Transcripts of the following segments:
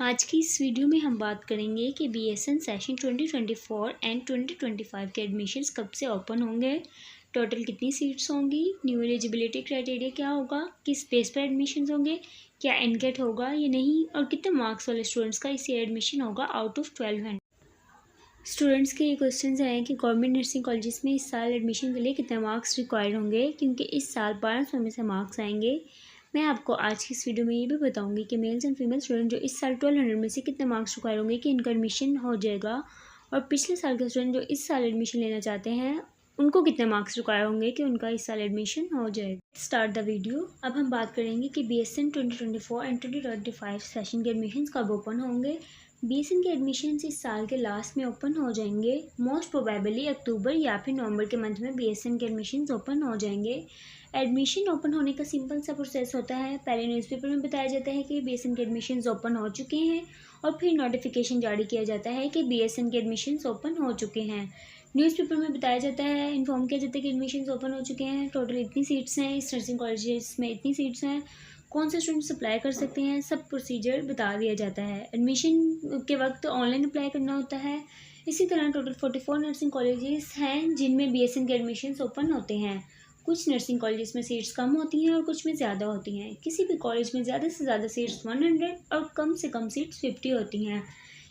आज की इस वीडियो में हम बात करेंगे कि बीएसएन सेशन 2024 एंड 2025 के एडमिशन्स कब से ओपन होंगे, टोटल कितनी सीट्स होंगी, न्यू एलिजिबिलिटी क्राइटेरिया क्या होगा, किस बेस पर एडमिशन्स होंगे, क्या एनकेट होगा या नहीं, और कितने मार्क्स वाले स्टूडेंट्स का इस ईयर एडमिशन होगा आउट ऑफ 1200। स्टूडेंट्स के ये क्वेश्चन हैं कि गवर्नमेंट नर्सिंग कॉलेजेस में इस साल एडमिशन के लिए कितने मार्क्स रिक्वायर्ड होंगे, क्योंकि इस साल 1200 में से मार्क्स आएंगे। मैं आपको आज की इस वीडियो में ये भी बताऊंगी कि मेल्स एंड फीमेल स्टूडेंट जो इस साल 1200 में से कितने मार्क्स रिक्वायर होंगे कि इनका एडमिशन हो जाएगा, और पिछले साल के स्टूडेंट जो इस साल एडमिशन लेना चाहते हैं उनको कितने मार्क्स रिक्वायर होंगे कि उनका इस साल एडमिशन हो जाएगा। Start the video. अब हम बात करेंगे कि बीएसएन 2024 एंड 2025 सेशन के एडमिशन कब ओपन होंगे। बीएसएन के एडमिशन इस साल के लास्ट में ओपन हो जाएंगे। मोस्ट प्रोबेबली अक्टूबर या फिर नवंबर के मंथ में बीएसएन के एडमिशन ओपन हो जाएंगे। एडमिशन ओपन होने का सिंपल सा प्रोसेस होता है। पहले न्यूज़पेपर में बताया जाता है कि बीएसएन के एडमिशन्स ओपन हो चुके हैं, और फिर नोटिफिकेशन जारी किया जाता है कि बीएसएन के एडमिशन्स ओपन हो चुके हैं। न्यूज़पेपर में बताया जाता है, इन्फॉर्म किया जाता है कि एडमिशन्स ओपन हो चुके हैं, टोटल इतनी सीट्स हैं, इस नर्सिंग कॉलेजेस में इतनी सीट्स हैं, कौन से स्टूडेंट्स अप्लाई कर सकते हैं, सब प्रोसीजर बता दिया जाता है। एडमिशन के वक्त ऑनलाइन अप्लाई करना होता है। इसी तरह टोटल 44 नर्सिंग कॉलेजेस हैं जिनमें बीएसएन के एडमिशन्स ओपन होते हैं। कुछ नर्सिंग कॉलेजेस में सीट्स कम होती हैं और कुछ में ज़्यादा होती हैं। किसी भी कॉलेज में ज़्यादा से ज़्यादा सीट्स 100 और कम से कम सीट्स 50 होती हैं।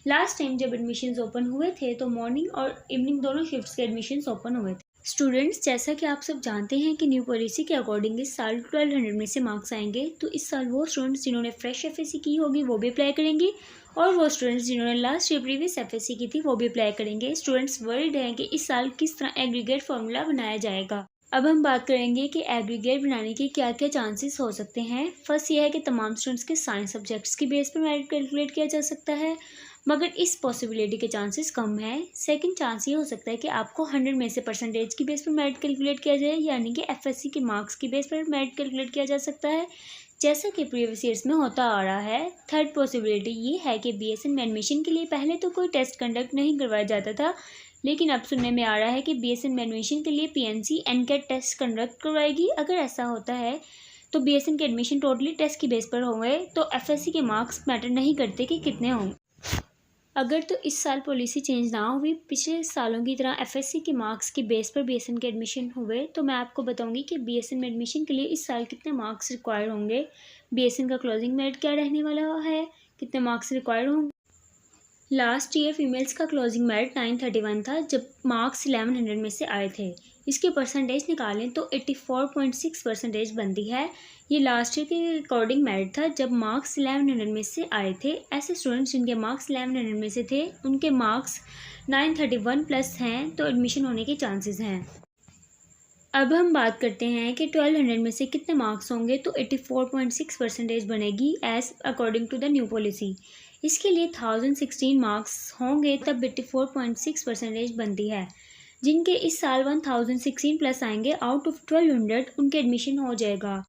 लास्ट टाइम जब एडमिशन्स ओपन हुए थे तो मॉर्निंग और इवनिंग दोनों शिफ्ट्स के एडमिशन्स ओपन हुए थे। स्टूडेंट्स, जैसा कि आप सब जानते हैं कि न्यू पॉलिसी के अकॉर्डिंग इस साल 1200 में से मार्क्स आएंगे, तो इस साल वो स्टूडेंट्स जिन्होंने फ्रेश एफएससी की होगी वो भी अप्लाई करेंगे, और वो स्टूडेंट्स जिन्होंने लास्ट ईयर प्रीवियस एफएससी की थी वो भी अप्लाई करेंगे। स्टूडेंट्स वरीड हैं कि इस साल किस तरह एग्रीगेट फार्मूला बनाया जाएगा। अब हम बात करेंगे कि एग्रीगेट बनाने के क्या क्या चांसेस हो सकते हैं। फर्स्ट ये है कि तमाम स्टूडेंट्स के साइंस सब्जेक्ट्स की बेस पर मेरिट कैलकुलेट किया जा सकता है, मगर इस पॉसिबिलिटी के चांसेस कम है। सेकंड चांस ये हो सकता है कि आपको 100 में से परसेंटेज की बेस पर मेरिट कैलकुलेट किया जाए, यानी कि एफएससी के मार्क्स की बेस पर मेरिट कैलकुलेट किया जा सकता है, जैसा कि प्रीवियस ईयर्स में होता आ रहा है। थर्ड पॉसिबिलिटी ये है कि बीएसएन में एडमिशन के लिए पहले तो कोई टेस्ट कंडक्ट नहीं करवाया जाता था, लेकिन अब सुनने में आ रहा है कि बीएसएन में एडमिशन के लिए पीएनसी एनकेट टेस्ट कंडक्ट करवाएगी। अगर ऐसा होता है तो बीएसएन के एडमिशन टोटली टेस्ट की बेस पर होंगे, तो एफएससी के मार्क्स मैटर नहीं करते कि कितने होंगे। अगर तो इस साल पॉलिसी चेंज ना हुई, पिछले सालों की तरह एफएससी के मार्क्स की बेस पर बीएसएन के एडमिशन हुए, तो मैं आपको बताऊंगी कि बीएसएन में एडमिशन के लिए इस साल कितने मार्क्स रिक्वायर होंगे, बीएसएन का क्लोजिंग मेरिट क्या रहने वाला है, कितने मार्क्स रिक्वायर होंगे। लास्ट ईयर फीमेल्स का क्लोजिंग मेरिट 931 था जब मार्क्स 1100 में से आए थे। इसके परसेंटेज निकालें तो 84.6 परसेंटेज बनती है। ये लास्ट ईयर के अकॉर्डिंग मेरिट था जब मार्क्स 1100 में से आए थे। ऐसे स्टूडेंट्स जिनके मार्क्स 1100 में से थे उनके मार्क्स 931 प्लस हैं, तो एडमिशन होने के चांसेस हैं। अब हम बात करते हैं कि 1200 में से कितने मार्क्स होंगे, तो 84.6 परसेंटेज बनेगी as according to the new policy. इसके लिए 1016 मार्क्स होंगे तब 84.6 परसेंटेज बनती है। जिनके इस साल 1016 प्लस आएंगे आउट ऑफ 1200 उनके एडमिशन हो जाएगा।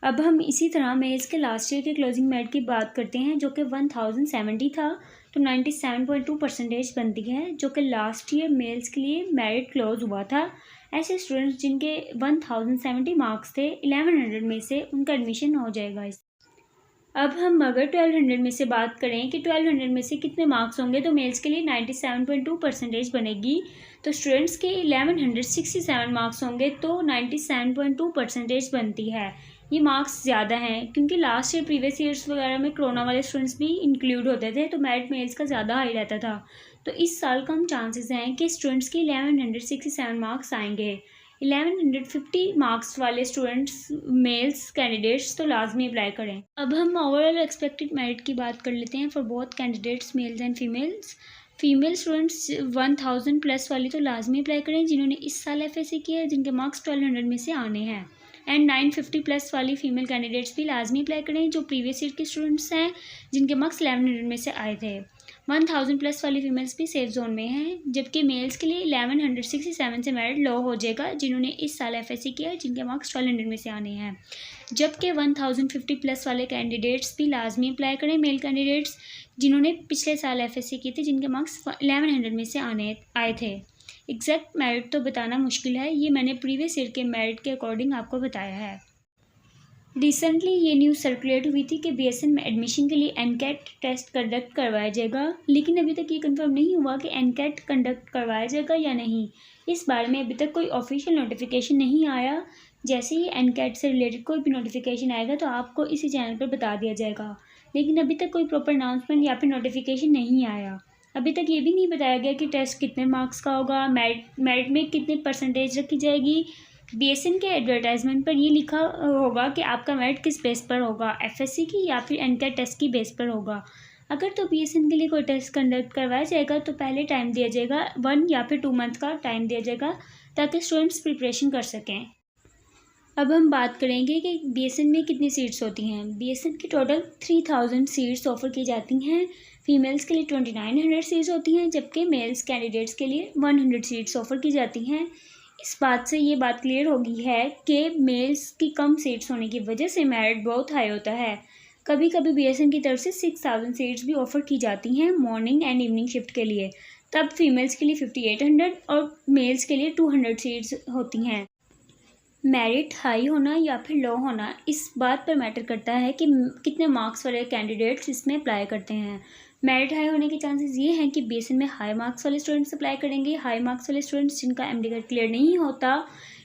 अब हम इसी तरह मेल्स के लास्ट ईयर के क्लोजिंग मेरिट की बात करते हैं जो कि 1070 था, तो 97.2 परसेंटेज बनती है, जो कि लास्ट ईयर मेल्स के लिए मेरिट क्लोज हुआ था। ऐसे स्टूडेंट्स जिनके 1070 मार्क्स थे 1100 में से, उनका एडमिशन हो जाएगा। अब हम अगर 1200 में से बात करें कि 1200 में से कितने मार्क्स होंगे, तो मेल्स के लिए 97.2 परसेंटेज बनेगी, तो स्टूडेंट्स के 1167 मार्क्स होंगे तो 97.2 परसेंटेज बनती है। ये मार्क्स ज़्यादा हैं क्योंकि लास्ट ईयर प्रीवियस ईयर्स वगैरह में कोरोना वाले स्टूडेंट्स भी इंक्लूड होते थे, तो मेरिट मेल्स का ज़्यादा हाई रहता था। तो इस साल कम चांसेस हैं कि स्टूडेंट्स के 1167 मार्क्स आएंगे। 1150 मार्क्स वाले स्टूडेंट्स मेल्स कैंडिडेट्स तो लाजमी अप्लाई करें। अब हम ओवरऑल एक्सपेक्टेड मेरिट की बात कर लेते हैं for both candidates mails and females. Female students 1000 plus वाली तो लाजमी अप्लाई करें जिन्होंने इस साल एफएससी किया है, जिनके मार्क्स 1200 में से आने हैं। एंड 950 प्लस वाली फीमेल कैंडिडेट्स भी लाजमी अप्लाई करें जो प्रीवियस ईयर के स्टूडेंट्स हैं, जिनके मार्क्स 1100 में से आए थे। 1000 प्लस वाली फीमेल्स भी सेफ जोन में हैं, जबकि मेल्स के लिए 1167 से मेरिट लो हो जाएगा जिन्होंने इस साल एफएससी किया है, जिनके मार्क्स 1200 में से आने हैं। जबकि 1050 प्लस वाले कैंडिडेट्स भी लाजमी अप्लाई करें, मेल कैंडिडेट्स जिन्होंने पिछले साल एफएससी की थी, जिनके मार्क्स 1100 में से आए थे। एग्जैक्ट मेरिट तो बताना मुश्किल है, ये मैंने प्रीवियस ईयर के मेरिट के अकॉर्डिंग आपको बताया है। रिसेंटली ये न्यूज़ सर्कुलेट हुई थी कि बीएसएन में एडमिशन के लिए एनकेट टेस्ट कंडक्ट करवाया जाएगा, लेकिन अभी तक ये कंफर्म नहीं हुआ कि एनकेट कंडक्ट करवाया जाएगा या नहीं। इस बारे में अभी तक कोई ऑफिशियल नोटिफिकेशन नहीं आया। जैसे ही एनकेट से रिलेटेड कोई भी नोटिफिकेशन आएगा तो आपको इसी चैनल पर बता दिया जाएगा, लेकिन अभी तक कोई प्रॉपर अनाउंसमेंट या फिर नोटिफिकेशन नहीं आया। अभी तक ये भी नहीं बताया गया कि टेस्ट कितने मार्क्स का होगा, मेरिट में कितनी परसेंटेज रखी जाएगी। बीएसएन के एडवर्टाइजमेंट पर ये लिखा होगा कि आपका मेरिट किस बेस पर होगा, एफएससी की या फिर एनकेट टेस्ट की बेस पर होगा। अगर तो बीएसएन के लिए कोई टेस्ट कंडक्ट करवाया जाएगा तो पहले टाइम दिया जाएगा, 1 या फिर 2 मंथ का टाइम दिया जाएगा ताकि स्टूडेंट्स प्रिपरेशन कर सकें। अब हम बात करेंगे कि बीएसएन में कितनी सीट्स होती हैं। बीएसएन की टोटल 3000 सीट्स ऑफर की जाती हैं। फीमेल्स के लिए 2900 सीट्स होती हैं, जबकि मेल्स कैंडिडेट्स के लिए 100 सीट्स ऑफर की जाती हैं। इस बात से ये बात क्लियर हो गई है कि मेल्स की कम सीट्स होने की वजह से मेरिट बहुत हाई होता है। कभी कभी बीएसएन की तरफ से 6000 सीट्स भी ऑफर की जाती हैं मॉर्निंग एंड इवनिंग शिफ्ट के लिए। तब फीमेल्स के लिए 5800 और मेल्स के लिए 200 सीट्स होती हैं। मेरिट हाई होना या फिर लो होना इस बात पर मैटर करता है कि कितने मार्क्स वाले कैंडिडेट्स इसमें अप्लाई करते हैं। मेरिट हाई होने के चांसेस ये हैं कि बीएसएन में हाई मार्क्स वाले स्टूडेंट्स अप्लाई करेंगे। हाई मार्क्स वाले स्टूडेंट्स जिनका एमडीगेट क्लियर नहीं होता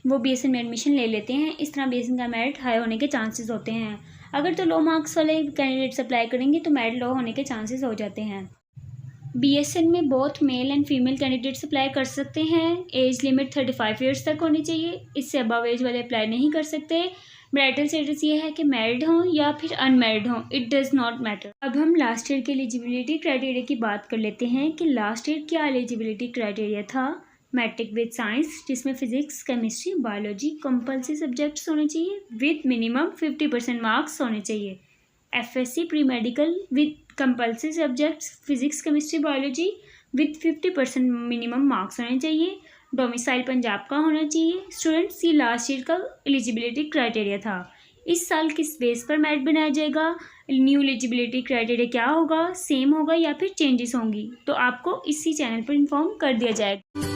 वो बीएसएन में एडमिशन ले लेते हैं। इस तरह बीएसएन का मेरिट हाई होने के चांसेस होते हैं। अगर तो लो मार्क्स वाले कैंडिडेट्स अप्लाई करेंगे तो मेरिट लो होने के चांसेस हो जाते हैं। बीएसएन में both male and female candidates apply कर सकते हैं। एज लिमिट 35 ईयर्स तक होनी चाहिए, इससे अबव एज वाले अप्लाई नहीं कर सकते। मैरिटल स्टेटस ये है कि मैरिड हों या फिर अनमैरिड हों, इट डज़ नॉट मैटर। अब हम लास्ट ईयर के एलिजिबिलिटी क्राइटेरिया की बात कर लेते हैं कि लास्ट ईयर क्या एलिजिबिलिटी क्राइटेरिया था। मैट्रिक विद साइंस, जिसमें physics, chemistry, biology compulsory subjects होने चाहिए विद मिनिमम 50% मार्क्स होने चाहिए। FSc pre medical with compulsory subjects physics, chemistry, biology with 50% minimum marks होने चाहिए। डोमिसाइल पंजाब का होना चाहिए। स्टूडेंट्स, ये लास्ट ईयर का एलिजिबिलिटी क्राइटेरिया था। इस साल किस बेस पर मेरिट बनाया जाएगा, न्यू एलिजिबिलिटी क्राइटेरिया क्या होगा, सेम होगा या फिर चेंजेस होंगी, तो आपको इसी चैनल पर इन्फॉर्म कर दिया जाएगा।